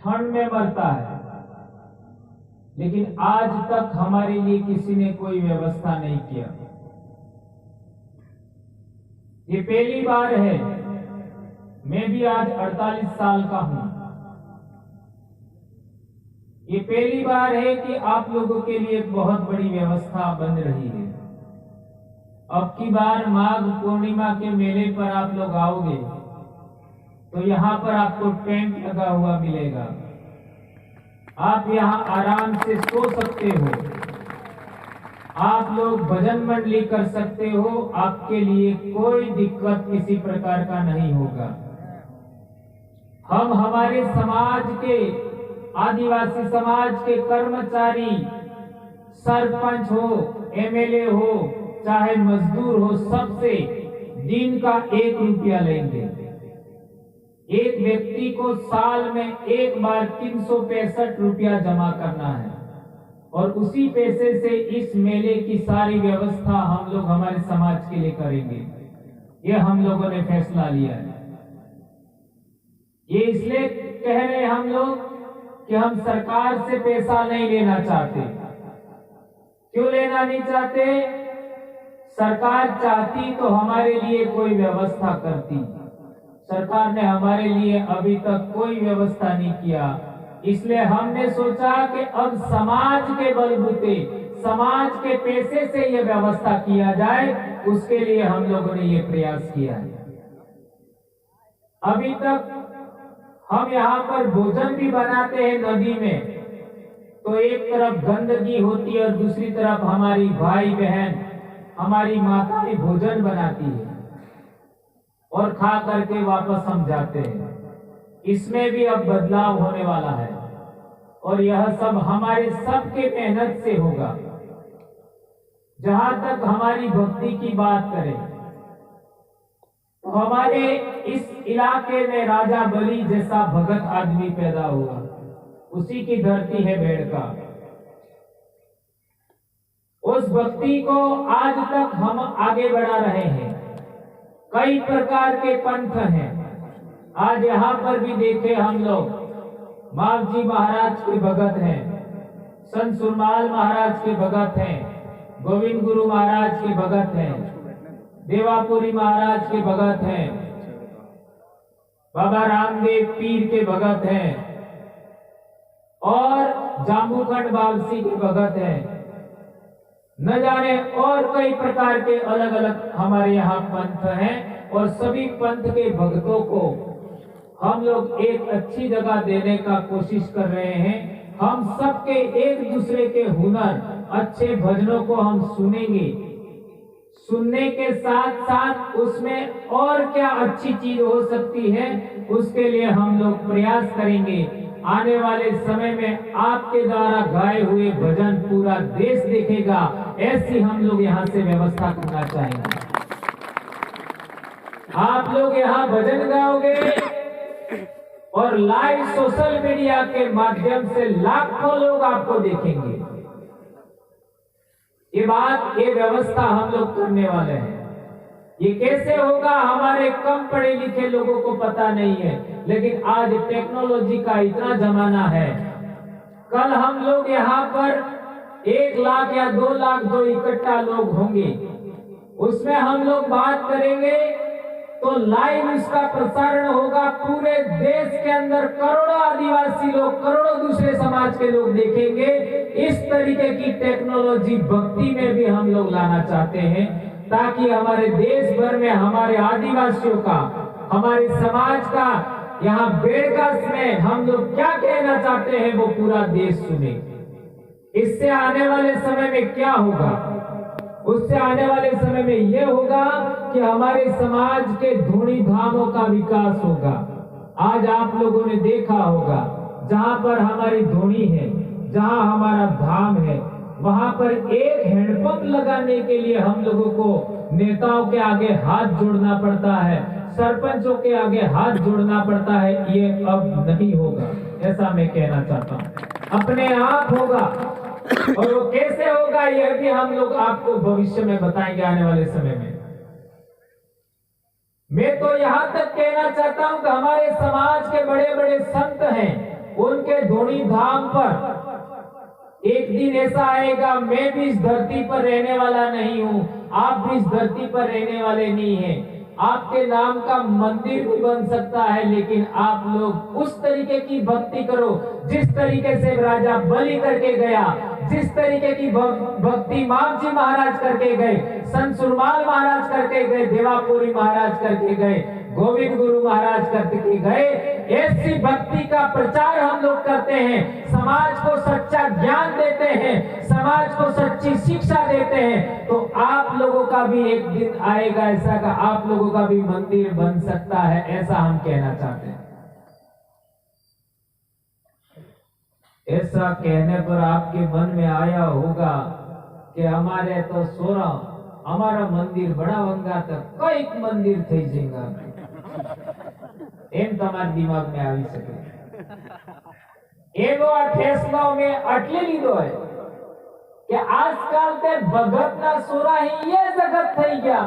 ठंड में मरता है, लेकिन आज तक हमारे लिए किसी ने कोई व्यवस्था नहीं किया। ये पहली बार है, मैं भी आज 48 साल का हूं, ये पहली बार है कि आप लोगों के लिए एक बहुत बड़ी व्यवस्था बन रही है। अब की बार माघ पूर्णिमा के मेले पर आप लोग आओगे तो यहाँ पर आपको टेंट लगा हुआ मिलेगा, आप यहाँ आराम से सो सकते हो, आप लोग भजन मंडली कर सकते हो, आपके लिए कोई दिक्कत किसी प्रकार का नहीं होगा। हम हमारे समाज के, आदिवासी समाज के कर्मचारी, सरपंच हो, एमएलए हो, चाहे मजदूर हो, सबसे दिन का 1 रुपया लेंगे। एक व्यक्ति को साल में एक बार 365 रुपया जमा करना है और उसी पैसे से इस मेले की सारी व्यवस्था हम लोग हमारे समाज के लिए करेंगे। ये हम लोगों ने फैसला लिया है। ये इसलिए कह रहे हैं हम लोग कि हम सरकार से पैसा नहीं लेना चाहते। क्यों लेना नहीं चाहते? सरकार चाहती तो हमारे लिए कोई व्यवस्था करती। सरकार ने हमारे लिए अभी तक कोई व्यवस्था नहीं किया, इसलिए हमने सोचा कि अब समाज के बलबूते, समाज के पैसे से यह व्यवस्था किया जाए, उसके लिए हम लोगों ने ये प्रयास किया है। अभी तक हम यहाँ पर भोजन भी बनाते हैं नदी में, तो एक तरफ गंदगी होती है और दूसरी तरफ हमारी भाई बहन, हमारी माताएं भोजन बनाती है और खा करके वापस हम जाते हैं। इसमें भी अब बदलाव होने वाला है और यह सब हमारे सबके मेहनत से होगा। जहां तक हमारी भक्ति की बात करें तो हमारे इस इलाके में राजा बलि जैसा भगत आदमी पैदा हुआ, उसी की धरती है बेड़का। उस भक्ति को आज तक हम आगे बढ़ा रहे हैं। कई प्रकार के पंथ हैं, आज यहाँ पर भी देखे हम लोग, मावजी महाराज के भगत हैं, संत सुरमाल महाराज के भगत हैं, गोविंद गुरु महाराज के भगत हैं, देवापुरी महाराज के भगत हैं, बाबा रामदेव पीर के भगत हैं और जाम्बूखंड बावसी के भगत हैं। न जाने और कई प्रकार के अलग अलग हमारे यहाँ पंथ हैं और सभी पंथ के भक्तों को हम लोग एक अच्छी जगह देने का कोशिश कर रहे हैं। हम सबके एक दूसरे के हुनर, अच्छे भजनों को हम सुनेंगे, सुनने के साथ साथ उसमें और क्या अच्छी चीज हो सकती है, उसके लिए हम लोग प्रयास करेंगे। आने वाले समय में आपके द्वारा गाए हुए भजन पूरा देश देखेगा, ऐसी हम लोग यहाँ से व्यवस्था करना चाहेंगे। आप लोग यहाँ भजन गाओगे और लाइव सोशल मीडिया के माध्यम से लाखों लोग आपको देखेंगे। ये व्यवस्था हम लोग करने वाले हैं। ये कैसे होगा, हमारे कम पढ़े लिखे लोगों को पता नहीं है, लेकिन आज टेक्नोलॉजी का इतना जमाना है। कल हम लोग यहाँ पर 1 लाख या 2 लाख जो इकट्ठा लोग होंगे, उसमें हम लोग बात करेंगे तो लाइव इसका प्रसारण होगा। पूरे देश के अंदर करोड़ों आदिवासी लोग, करोड़ों दूसरे समाज के लोग देखेंगे। इस तरीके की टेक्नोलॉजी भक्ति में भी हम लोग लाना चाहते हैं, ताकि हमारे देश भर में हमारे आदिवासियों का, हमारे समाज का, यहाँ बेड़का में हम लोग क्या कहना चाहते हैं वो पूरा देश सुने। इससे आने वाले समय में क्या होगा? उससे आने वाले समय में यह होगा कि हमारे समाज के धूणी धामों का विकास होगा। आज आप लोगों ने देखा होगा, जहां पर हमारी धूणी है, जहां हमारा धाम है, वहां पर एक हैंडपंप लगाने के लिए हम लोगों को नेताओं के आगे हाथ जोड़ना पड़ता है, सरपंचों के आगे हाथ जोड़ना पड़ता है। ये अब नहीं होगा, ऐसा मैं कहना चाहता हूँ। अपने आप होगा, और वो कैसे होगा यह भी हम लोग आपको भविष्य में बताएंगे आने वाले समय में। मैं तो यहां तक कहना चाहता हूं कि हमारे समाज के बड़े बड़े संत हैं, उनके धोनी धाम पर एक दिन ऐसा आएगा, मैं भी इस धरती पर रहने वाला नहीं हूं, आप भी इस धरती पर रहने वाले नहीं हैं। आपके नाम का मंदिर भी बन सकता है, लेकिन आप लोग उस तरीके की भक्ति करो जिस तरीके से राजा बलि करके गया, जिस तरीके की भक्ति मामजी महाराज करके गए, संत सुरमाल महाराज करके गए, देवापुरी महाराज करके गए, गोविंद गुरु महाराज करके गए। ऐसी भक्ति का प्रचार हम लोग करते हैं, समाज को सच्चा ज्ञान देते हैं, समाज को सच्ची शिक्षा देते हैं। तो आप लोगों का भी एक दिन आएगा ऐसा का आप लोगों का भी मंदिर बन सकता है, ऐसा हम कहना चाहते हैं। ऐसा कहने पर आपके मन में आया होगा कि हमारे तो सोरा हमारा मंदिर बड़ा वंगा तो कई मंदिर थी जाएगा, एम તમારા દિમાગમાં આવી શકે। એવો આ ફેસલો મે આટલી લીધો है કે આજકાલ તે ભગતના સોરા એ જગત થઈ ગયા,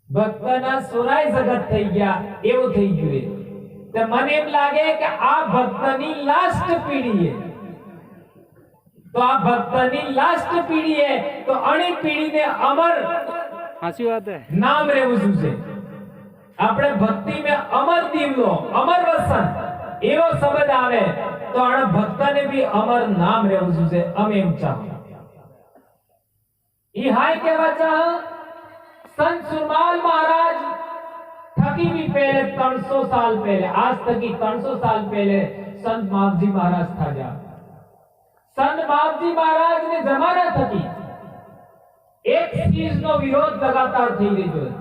ભક્તના સોરાય જગત થઈ ગયા એવું થઈ ગયું। તો મને એમ લાગે કે આ ભક્તની લાસ્ટ પીઢી है, तो आ भक्तनी लास्ट पीढ़ी है, तो अणी पीढ़ी ने अमर हासी बात है नाम रेवू छे। આપણે ભક્તિ મે અમર દીવલો અમર વસન એવો શબ્દ આવે તો આ ભક્તને भी અમર નામ રેવુ છે। અમે એમ ચાહ ई हाय કેવા ચાહ संत सुरमाल महाराज थकी भी पहले 300 साल पहले, आज तक की 300 साल पहले संत मावजी महाराज था जा। संत मावजी महाराज ने जमाना थकी एक चीज नो विरोध लगातार थई रह्यो है,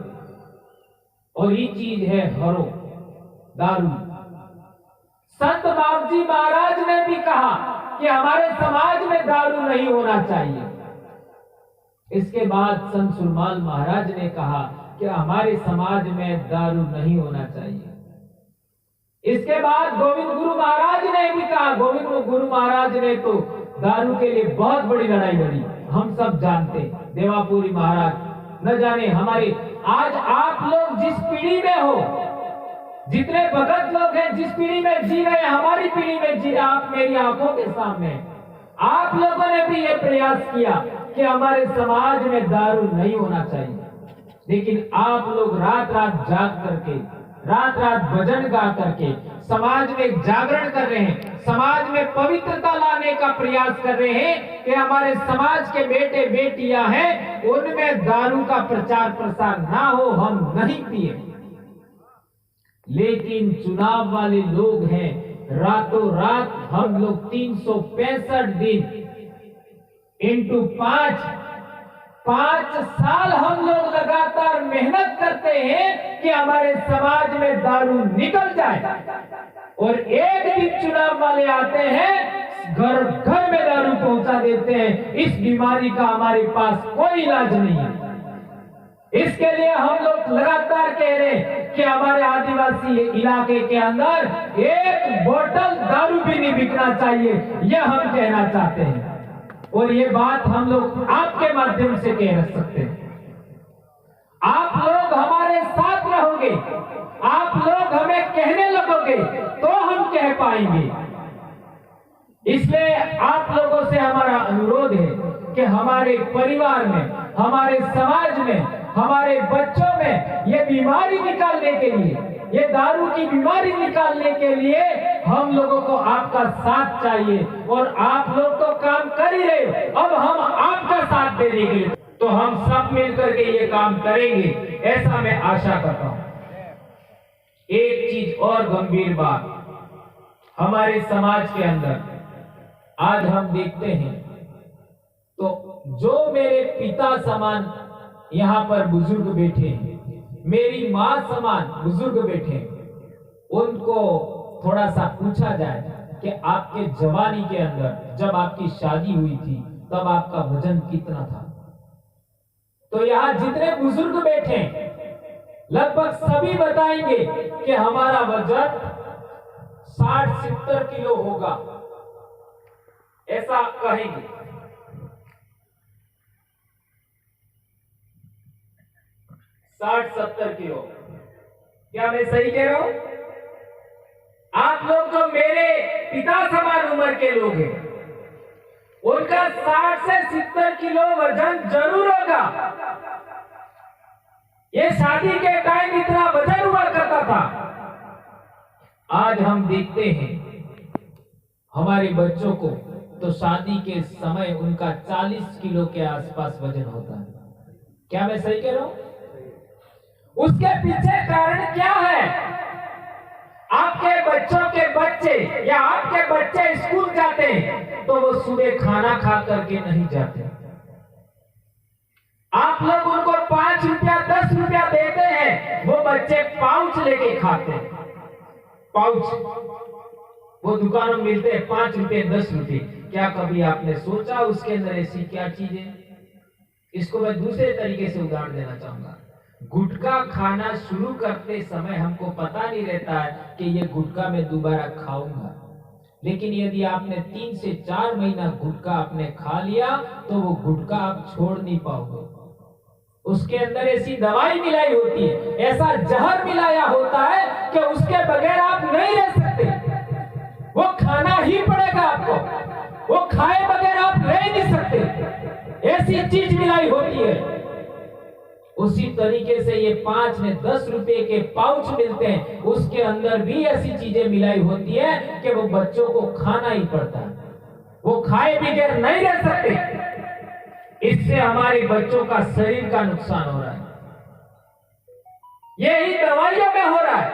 और ये चीज है हरो दारू। संत मावजी महाराज ने भी कहा कि हमारे समाज में दारू नहीं होना चाहिए। इसके बाद संत सुरमाल महाराज ने कहा कि हमारे समाज में दारू नहीं होना चाहिए। इसके बाद गोविंद गुरु महाराज ने भी कहा, गोविंद गुरु महाराज ने तो दारू के लिए बहुत बड़ी लड़ाई लड़ी, हम सब जानते। देवापुरी महाराज न जाने हमारे आज आप लोग जिस पीढ़ी में हो, जितने भगत लोग हैं जिस पीढ़ी में जी रहे हैं, हमारी पीढ़ी में जी रहे, आप मेरी आंखों के सामने आप लोगों ने भी ये प्रयास किया कि हमारे समाज में दारू नहीं होना चाहिए, लेकिन आप लोग रात रात जाग करके रात रात भजन गा करके समाज में जागरण कर रहे हैं, समाज में पवित्रता लाने का प्रयास कर रहे हैं कि हमारे समाज के बेटे बेटियां हैं उनमें दारू का प्रचार प्रसार ना हो, हम नहीं पिए। लेकिन चुनाव वाले लोग हैं, रातों रात हम लोग 365 दिन इंटू 5 साल हम लोग लगातार मेहनत करते हैं कि हमारे समाज में दारू निकल जाए, और एक दिन चुनाव वाले आते हैं घर घर में दारू पहुंचा देते हैं। इस बीमारी का हमारे पास कोई इलाज नहीं है। इसके लिए हम लोग लगातार कह रहे हैं कि हमारे आदिवासी इलाके के अंदर एक बोतल दारू भी नहीं बिकना चाहिए, यह हम कहना चाहते हैं, और ये बात हम लोग आपके माध्यम से कह सकते हैं। आप लोग हमारे साथ रहोगे, आप लोग हमें कहने लगोगे तो हम कह पाएंगे। इसलिए आप लोगों से हमारा अनुरोध है कि हमारे परिवार में, हमारे समाज में, हमारे बच्चों में ये बीमारी निकालने के लिए, ये दारू की बीमारी निकालने के लिए हम लोगों को आपका साथ चाहिए, और आप लोग तो काम कर ही रहे, अब हम आपका साथ देने के लिए तो हम सब मिलकर के ये काम करेंगे, ऐसा मैं आशा करता हूं। एक चीज और गंभीर बात, हमारे समाज के अंदर आज हम देखते हैं तो जो मेरे पिता समान यहाँ पर बुजुर्ग बैठे हैं, मेरी माँ समान बुजुर्ग बैठे हैं, उनको थोड़ा सा पूछा जाए कि आपके जवानी के अंदर जब आपकी शादी हुई थी तब आपका वजन कितना था, तो यहाँ जितने बुजुर्ग बैठे हैं लगभग सभी बताएंगे कि हमारा वजन 60-70 किलो होगा, ऐसा कहेंगे। 60-70 किलो, क्या मैं सही कह रहा हूं? पिता समान उम्र के लोग हैं, उनका 60 से 70 किलो वजन जरूर होगा। ये शादी के टाइम इतना वजन हुआ करता था। आज हम देखते हैं हमारे बच्चों को तो शादी के समय उनका 40 किलो के आसपास वजन होता है। क्या मैं सही कह रहा हूं? उसके पीछे कारण क्या है? आपके बच्चों के बच्चे या आपके बच्चे स्कूल जाते हैं तो वो सुबह खाना खा करके नहीं जाते। आप लोग उनको 5 रुपया 10 रुपया देते हैं, वो बच्चे पाउच लेके खाते हैं। पाउच वो दुकानों में मिलते हैं 5 रुपये 10 रुपये। क्या कभी आपने सोचा उसके अंदर ऐसी क्या चीज है? इसको मैं दूसरे तरीके से उदाहरण देना चाहूंगा। गुटखा खाना शुरू करते समय हमको पता नहीं रहता है कि ये गुटखा मैं दोबारा खाऊंगा, लेकिन यदि आपने 3 से 4 महीना गुटखा आपने खा लिया तो वो गुटखा आप छोड़ नहीं पाओगे। उसके अंदर ऐसी दवाई मिलाई होती है, ऐसा जहर मिलाया होता है कि उसके बगैर आप नहीं रह सकते। वो खाना ही पड़ेगा आपको, वो खाए बगैर आप रह नहीं सकते। ऐसी चीज मिलाई होती है। उसी तरीके से ये 5 में 10 रुपए के पाउच मिलते हैं, उसके अंदर भी ऐसी चीजें मिलाई होती है कि वो बच्चों को खाना ही पड़ता है। वो खाए बगैर नहीं रह सकते। इससे हमारे बच्चों का शरीर का नुकसान हो रहा है। यही दवाइयों में हो रहा है।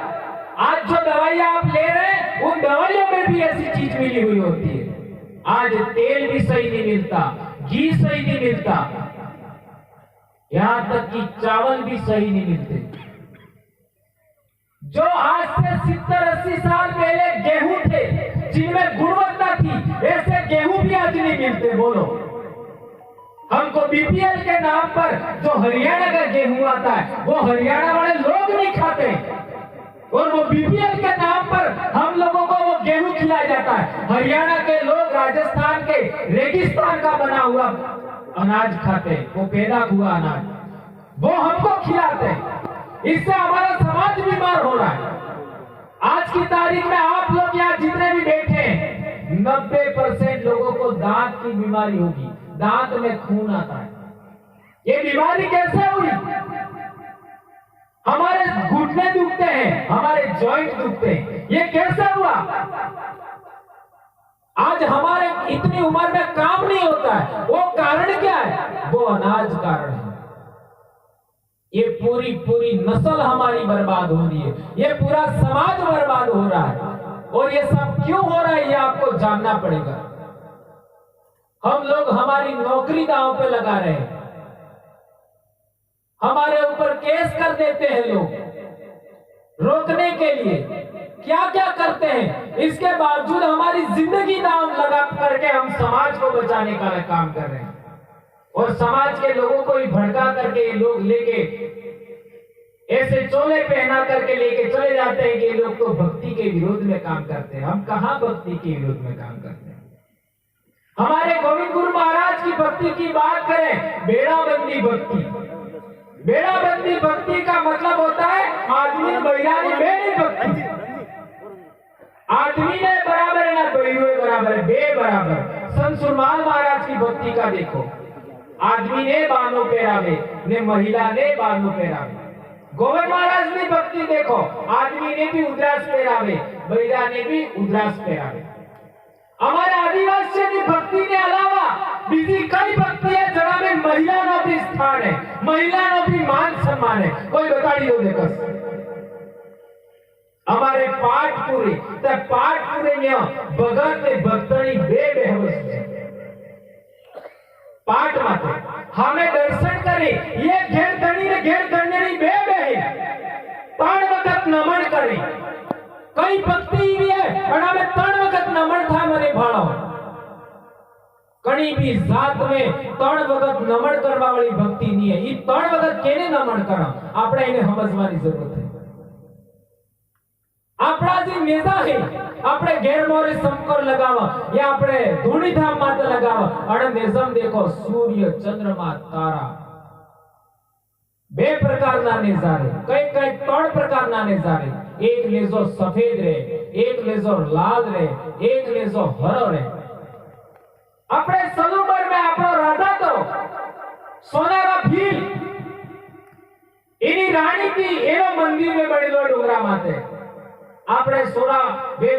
आज जो दवाइयां आप ले रहे हैं उन दवाइयों में भी ऐसी चीज मिली हुई होती है। आज तेल भी सही नहीं मिलता, घी सही नहीं मिलता, यहां तक कि चावल भी सही नहीं मिलते। जो आज से 70-80 साल पहले गेहूं थे जिनमें गुणवत्ता थी, ऐसे गेहूं भी आज नहीं मिलते। बोलो, हमको बीपीएल के नाम पर जो हरियाणा का गेहूं आता है वो हरियाणा वाले लोग नहीं खाते, और वो बीपीएल के नाम पर हम लोगों को वो गेहूं खिलाया जाता है। हरियाणा के लोग राजस्थान के रेगिस्तान का बना हुआ अनाज खाते, वो पैदा हुआ अनाज वो हमको खिलाते हैं। इससे हमारा समाज बीमार हो रहा है। आज की तारीख में आप लोग यहाँ जितने भी बैठे हैं, 90% लोगों को दांत की बीमारी होगी, दांत में खून आता है। ये बीमारी कैसे हुई? हमारे घुटने दुखते हैं, हमारे जॉइंट दुखते हैं, ये कैसे हुआ? आज हमारे इतनी उम्र में काम नहीं होता है, वो कारण क्या है? वो अनाज कारण है। ये पूरी नस्ल हमारी बर्बाद हो रही है, ये पूरा समाज बर्बाद हो रहा है। और ये सब क्यों हो रहा है ये आपको जानना पड़ेगा। हम लोग हमारी नौकरी दांव पे लगा रहे हैं, हमारे ऊपर केस कर देते हैं लोग रोकने के लिए। क्या क्या करते हैं, इसके बावजूद हमारी जिंदगी दांव लगा करके हम समाज को बचाने का काम कर रहे हैं। और समाज के लोगों को ही भड़का करके ये लोग लेके ऐसे चोले पहना करके लेके चले जाते हैं कि ये लोग तो भक्ति के विरोध में काम करते हैं। हम कहां भक्ति के विरोध में काम करते हैं? हमारे गोविंद गुरु महाराज की भक्ति की बात करें, बेड़ाबंदी भक्ति। बेड़ाबंदी भक्ति का मतलब होता है आदमी बैरानी बेड़ी भक्ति। आदमी ने बराबर है ना बैरुए बराबर है, बे बराबर। संत सुरमाल महाराज की भक्ति का देखो, आदमी ने बानो पहरावे ने महिला ने बानो पहरावे। गोविंद महाराज की भक्ति देखो, आदमी ने भी उद्रास पहरावे, महिला ने भी उद्रास पहरावे। हमारे आदिवासी की भक्ति के अलावा बीजी कई भक्ति है जहाँ में महिला नो भी स्थान है, महिला नो भी मान सम्मान है। कोई बता दो देखो, हमारे पाटपुरी तो पाटपुरी में भगत ने भक्तनी बे बेहवस है। पाठ माते हमें दर्शन करे, ये घेर धनी ने घेर धनी बे बे ताण वक्त नमन करे। कई भक्ति भी है और हमें ताण वक्त नमन था मने भाड़ो। कणी भी जात में ताण वक्त नमन करवा वाली भक्ति नहीं है। ये ताण वक्त केने नमन करा આપણે એને સમજવાની જરૂર છે। આપણા જે નેતા છે આપણે ઘેર મોરે સંકર લગાવા या આપણે ધૂણીધામ માતે લગાવા અને નિઝમ देखो सूर्य चंद्रमा तारा બે પ્રકારના નજારે, કઈ કઈ ત્રણ પ્રકારના નજારે। एक नेजो सफेद रहे, એક લેજો લાલ રે, એક લેજો હરો રે. આપણે સલુમર में આપણો રાજા તો સોનારા ભીલ એની રાણી થી એનો મંદિર में બનેલો ડુંગરા માથે આપણે સોના બે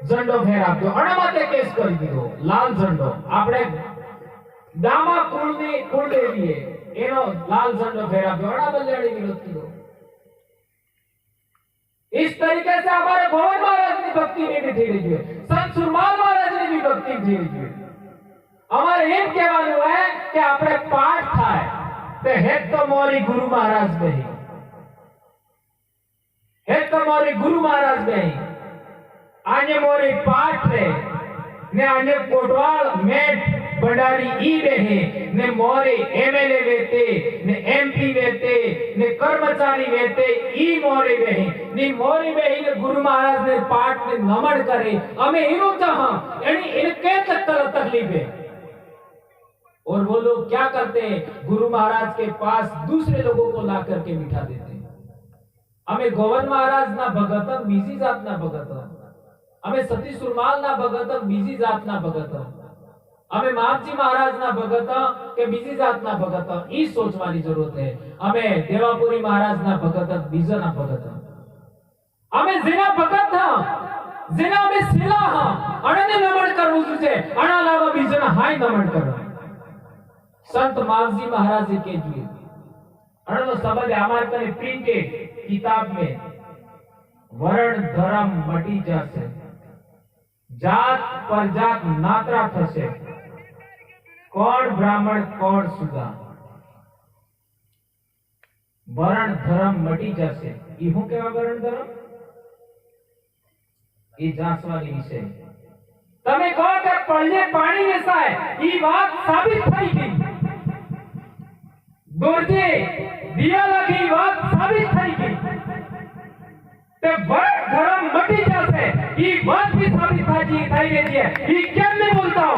ઝંડો ફેરાવ્યો અને માથે કેસ કરી દીધો લાલ ઝંડો. આપણે દામા કુળની કુળદેવીએ એનો લાલ झंडो फहराव्यो अड़ा बल्लाड़ी विरोध किया. इस तरीके से हमारे भवन महाराज की भक्ति में भी थी रही है, संत सुरमाल महाराज ने भी भक्ति थी रही है. हमारे एम कहेवानुं है कि आपणे पाठ थाय ते हेत तो मोरी गुरु महाराज नहीं, हेत तो मोरी गुरु महाराज नहीं. आने मोरी पाठ रे ने आने कोटवाल मेट बंडारी ई रहे ने मोरे एमएलए वेते ने एमपी वेते ने कर्मचारी वेते ई मोरे वेहे ने मोरे वेही ने गुरु महाराज ने पाठ ने नमन करे. हमें इनो चाह एनी के तकलीफ है. और वो लोग क्या करते हैं, गुरु महाराज के पास दूसरे लोगों को ला करके बिठा देते हैं. हमें गोवन महाराज ना भगतन बीजी जात ना भगतन, हमें सती सुरमाल ना भगतन बीजी जात ना भगतन, हमें महाजी महाराज ना भगत के बीजी जात ना भगत ई सोचवानी जरूरत है. हमें देवापुरी महाराज ना भगत बीजा ना भगत, हमें जेना भगत जेना हमें सिला अने नमन करवू छे अना लावा बीजना हाय नमन करो. संत मावजी महाराज के जुए अनो शब्द हमारे कने प्रिंटेड किताब में वर्ण धर्म मटी जासे, जात परजात नात्रा थशे, कौन ब्राह्मण कौन सुगा, वर्ण धर्म मटी जશે. ई હું કેવા વરણ ધર્મ ई જાસવાની વિષય. તમે કહો કે પડલે પાણી વેસાય ई વાત સાબિત થઈ ગઈ. દોરજે દિયા લગી વાત સાબિત થઈ ગઈ. તે વर्ण ધર્મ મટી જશે ई વાત भी સાબિત થઈ ગઈ છે. ई કેમ नहीं बोलता हो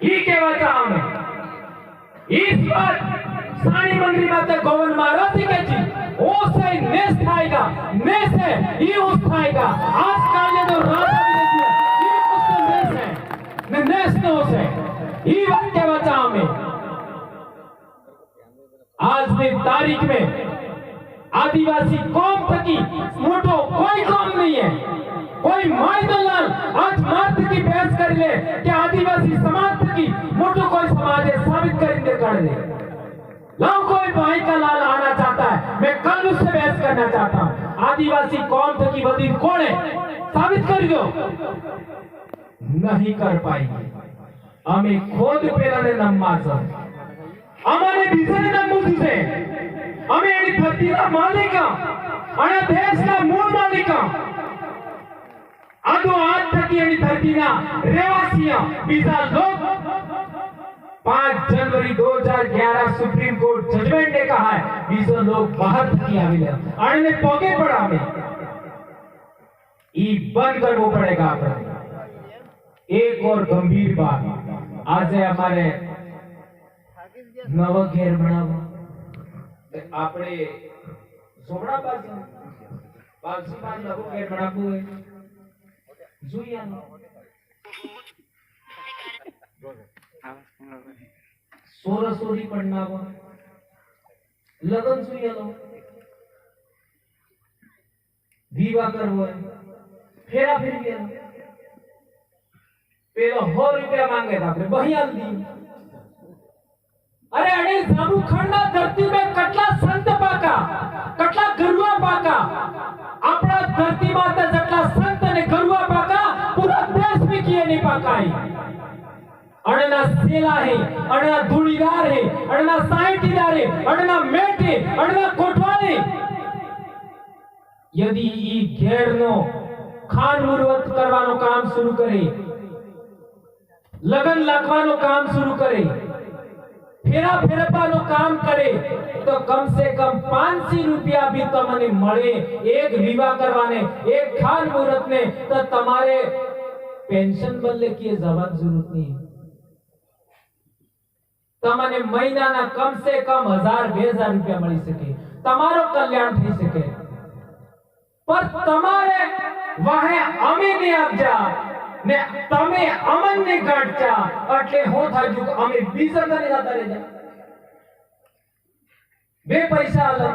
ये कहवा चाहा मैं. इस बार सानी मंदिर माते गोवन महाराज जी के जी ओ से नेस थाएगा, नेस है ये उस थाएगा. आज काले तो राजा भी नहीं है ये उस नेस है ने नेस तो से ये बात कहवा चाहा मैं. आज की तारीख में आदिवासी कौम थकी मोटो कोई काम नहीं है. कोई माय दलाल आज मार्थ की बहस कर ले कि आदिवासी समाज की मोटो कोई समाज है साबित करेंगे कर दे. लाओ कोई भाई का लाल आना चाहता है, मैं कल उससे बहस करना चाहता हूं. आदिवासी कौन थकी बदीन कौन है साबित कर दो. नहीं कर पाएंगे. हमें खुद पेला ने नम्मा सर हमारे बीजे ने नम्मू से हमें एनी धरती का मालिक અને દેશના મૂળ માલિક आदो आज तक ये धरती ना रेवासियां बीजा लोग 5 जनवरी 2011 सुप्रीम कोर्ट जजमेंट ने कहा है बीजा लोग बाहर की आविले अने पोगे पड़ा में ई बंद करना पड़ेगा. अपने एक और गंभीर बात आज हमारे नव घेर बनावा आपने सोमड़ा पास नव घेर बनावू है सोरसोरी पड़नावा लगन सुयालो विवाह करवो फेरा फिर गया पेलो 100 रुपया मांगे था अपने बहियाल दी. अरे अनिल जामुखंडा धरती में कटला संत पाका कटला गरुआ पाका अपना धरती माता जटला संत ने गरुआ पाका पूरा देश में किए नहीं पाकाई. अड़ना सेला है अड़ना धूड़ीदार है अड़ना साइटीदार है अड़ना मेट है अड़ना कोटवाले. यदि ई घेर नो खान मुहूर्त करवानो काम शुरू करे, लगन लाखवानो काम शुरू करे, फेरा फेरपानो काम करे तो कम से कम 500 रुपया भी तमने मळे. एक विवाह करवाने एक खान मुहूर्त ने तो तुम्हारे पेंशन बदले किए जवाब जरूरत नहीं. तमने महीना ना कम से कम 1000-2000 रुपया मળી શકે. તમારો કલ્યાણ થઈ શકે, પર તમારે વાહે અમે ને આપજા ને તમે અમને કાઢજા એટલે હું થાજુ અમે બીજા કને જતા રહેજા। બે પૈસા આલો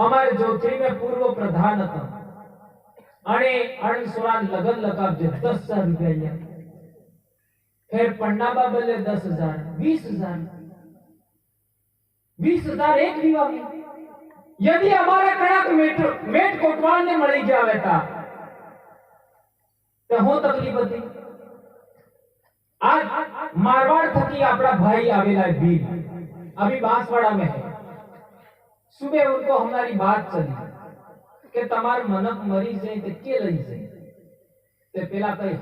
અમારે જોતરી में पूर्व प्रधान હતો અને અણસુરાન લગન લગાવજે 10,000 રૂપિયા, फिर पन्ना बाबले 10,000 20,000 20,000 एक विवाह में। यदि हमारे कड़क मेट कोटवाल ने मળી ગયા હતા तो हो तकलीफ હતી। आज मारवाड़ थकी अपना भाई आवेला वीर अभी बांसवाड़ा में है। सुबह उनको हमारी बात चली कि तमार मनक मरी जाए तो के लई जाए ते पेला कई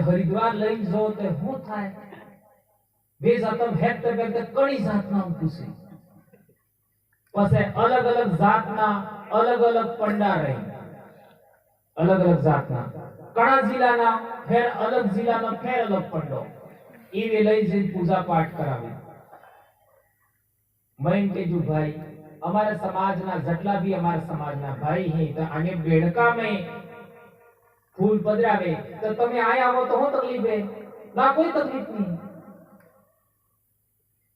हरिद्वार लई जो ते हो थाय वे जातम हेत ते कणी जातना पूछे पसे अलग अलग जातना अलग अलग पंडा रही, अलग अलग जातना कणा जिला ना फिर अलग जिला ना फिर अलग पंडो ई वे लई जे पूजा पाठ करावे। मैं के जो भाई हमारे समाज ना जटला भी हमारे समाज ना भाई है तो आगे बेड़का में फूल पधरावे तो तमे आया हो तो हो तकलीफ है ना, कोई तकलीफ नहीं।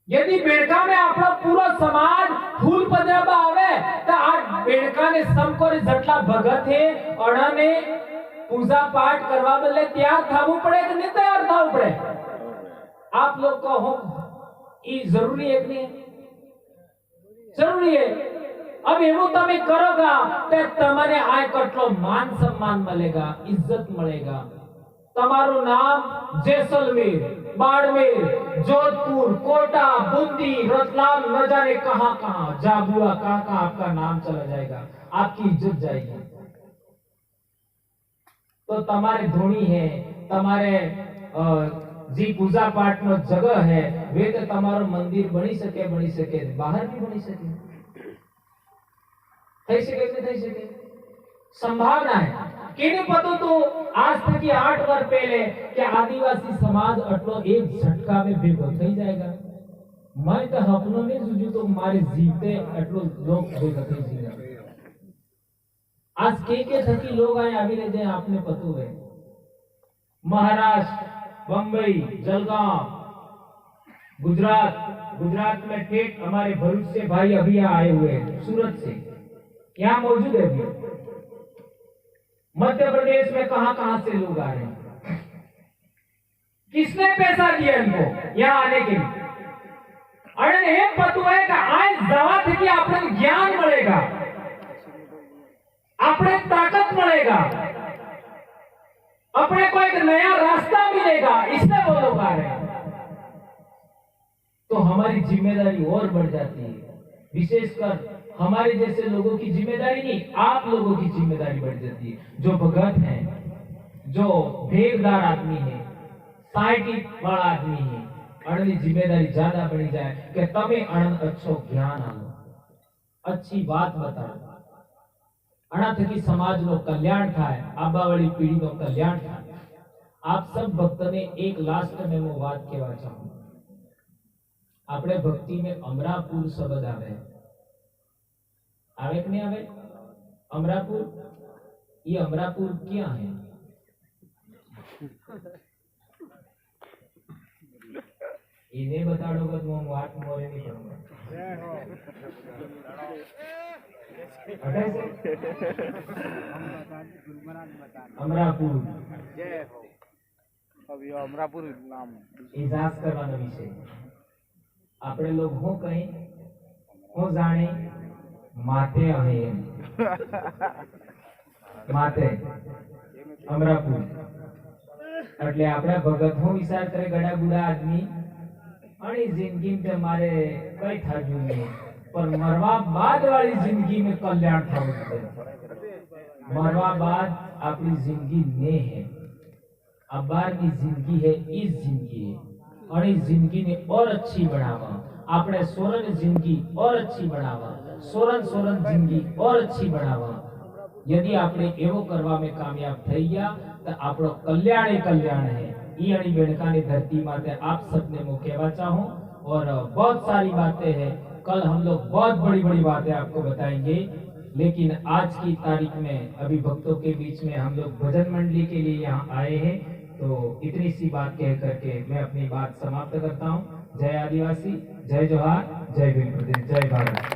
यदि बेड़का में आपका पूरा समाज फूल पधरावा आवे तो आज बेड़का ने समको जटला भगत है अड़ने पूजा पाठ करवा बदले तैयार थावू पड़े कि नहीं तैयार थावू पड़े? आप लोग को हो ये जरूरी है कि नहीं? जरूरी है। अब एवं तमे करोगा तो तमने आय कटलो मान सम्मान मिलेगा, इज्जत मिलेगा। तमारो नाम जैसलमेर, बाड़मेर, जोधपुर, कोटा, बूंदी, रतलाम न जाने कहां-कहां, जाबुआ कहां-कहां आपका नाम चला जाएगा, आपकी इज्जत जाएगी। तो तमारे धोनी है, तमारे जी पूजा पाठ नो जगह है वे तो तमारो मंदिर बनी सके बाहर भी बनी सके, થઈ શકે કે થઈ શકે संभावना है। केने पतो तो आज तक की 8 वर्ष पहले कि आदिवासी समाज अटलो एक झटका में भेगो થઈ जाएगा। मैं तो अपनों में जुजू तो मारे जीते अटलो लोग भेगो થઈ जाएगा। आज के थकी लोग आए अभी ले जाए आपने पतो है महाराष्ट्र, बंबई, जलगांव, गुजरात में ठेठ हमारे भरूच से भाई अभी आए हुए हैं, सूरत से यहाँ मौजूद है। अभी मध्य प्रदेश में कहां-कहां से लोग आ रहे हैं। किसने पैसा दिया इनको यहाँ आने के लिए? अरे ये पता है कि आज दवा थी कि आपने ज्ञान मिलेगा, अपने ताकत मिलेगा, अपने को एक नया रास्ता मिलेगा, इसलिए वो लोग आ रहे हैं। तो हमारी जिम्मेदारी और बढ़ जाती है, विशेषकर हमारे जैसे लोगों की जिम्मेदारी नहीं, आप लोगों की जिम्मेदारी बढ़ जाती है। जो भगत हैं, जो भेददार आदमी है, साइंटिस्ट वाला आदमी है, अणनी जिम्मेदारी ज्यादा बढ़ी जाए कि तमे अण अच्छो ज्ञान आलो, अच्छी बात बताओ, अणा थकी समाज नो कल्याण थाय, आबावाળી पीढ़ी नो कल्याण थाय। आप सब भक्त ने एक लास्ट में वो बात कहवा चाहूं। આપણે ભક્તિ में अमरापुर शब्द आवे कि नहीं आवे? अमरापुर, ये अमरापुर क्या है? ये नहीं बताओगे तो मैं बात मोरे नहीं करूंगा। अमरापुर अभी अमरापुर नाम इजाज करवाना विषय આપણે लोग हो कहीं हो जाने माथे आहे माथे अमरापुर એટલે આપડા ભગત હું વિચાર કરે ગડા ગુડા આદમી અને जिंदगी में मारे कई थाजू नहीं पर मरवा बाद वाली जिंदगी में कल्याण थाऊ मरवा बाद अपनी जिंदगी ने है अब बार की जिंदगी है इस जिंदगी है और इस जिंदगी ने और अच्छी बनावा आपने सोरन जिंदगी और अच्छी बनावा सोरन जिंदगी और अच्छी बनावा यदि आपने एवो करवा में कामयाब થઈ ગયા तो आपनो कल्याण ही कल्याण है। ई अणी बेणकानी धरती माते आप सबने मु कहवा चाहूं और बहुत सारी बातें हैं कल हम लोग बहुत बड़ी बड़ी बातें आपको बताएंगे। लेकिन आज की तारीख में अभी भक्तों के बीच में हम लोग भजन मंडली के लिए यहाँ आए हैं। तो इतनी सी बात कह करके मैं अपनी बात समाप्त करता हूँ। जय आदिवासी, जय जोहार, जय भीम प्रदेश, जय भारत।